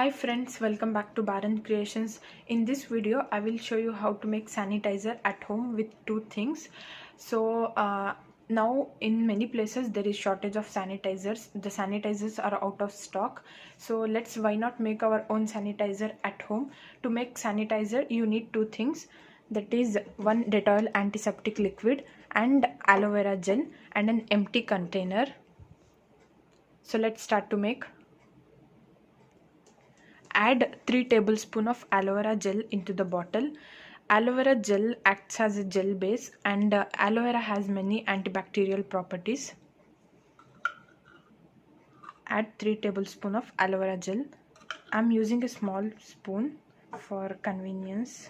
Hi friends, welcome back to Baran Creations. In this video I will show you how to make sanitizer at home with two things. Now in many places there is shortage of sanitizers. The sanitizers are out of stock, so why not make our own sanitizer at home. To make sanitizer you need two things, that is one Dettol antiseptic liquid and aloe vera gel and an empty container. So let's start to make. Add 3 tablespoons of aloe vera gel into the bottle. Aloe vera gel acts as a gel base, and aloe vera has many antibacterial properties. Add 3 tablespoons of aloe vera gel. I'm using a small spoon for convenience.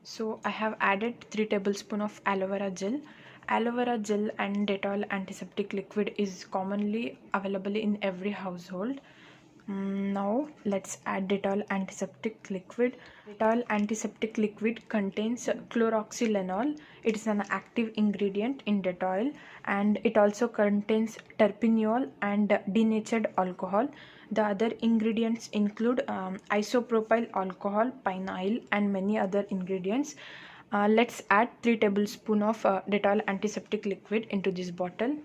So I have added 3 tablespoons of aloe vera gel. Aloe vera gel and Dettol antiseptic liquid is commonly available in every household. Now let's add Dettol antiseptic liquid. Dettol antiseptic liquid contains chloroxylenol. It is an active ingredient in Dettol, and it also contains terpineol and denatured alcohol. The other ingredients include isopropyl alcohol, pinyl, and many other ingredients. Let's add 3 tablespoons of Dettol antiseptic liquid into this bottle.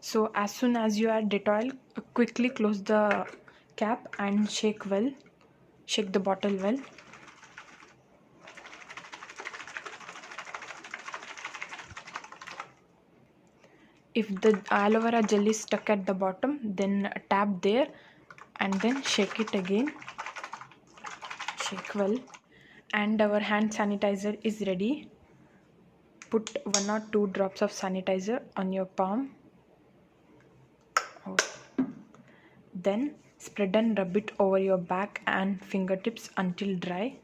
So as soon as you add Dettol, quickly close the cap and shake the bottle well. If the aloe vera gel is stuck at the bottom, then tap there and then shake it again. Shake well, and our hand sanitizer is ready. Put 1 or 2 drops of sanitizer on your palm. Then spread and rub it over your back and fingertips until dry.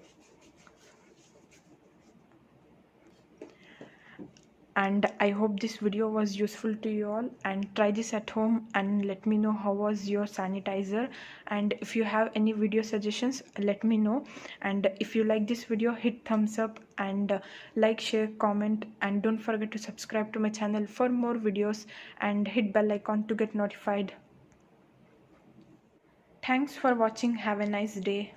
And I hope this video was useful to you all, and try this at home and let me know how was your sanitizer. And if you have any video suggestions, let me know. And if you like this video, hit thumbs up and like, share, comment, and don't forget to subscribe to my channel for more videos and hit bell icon to get notified. Thanks for watching. Have a nice day.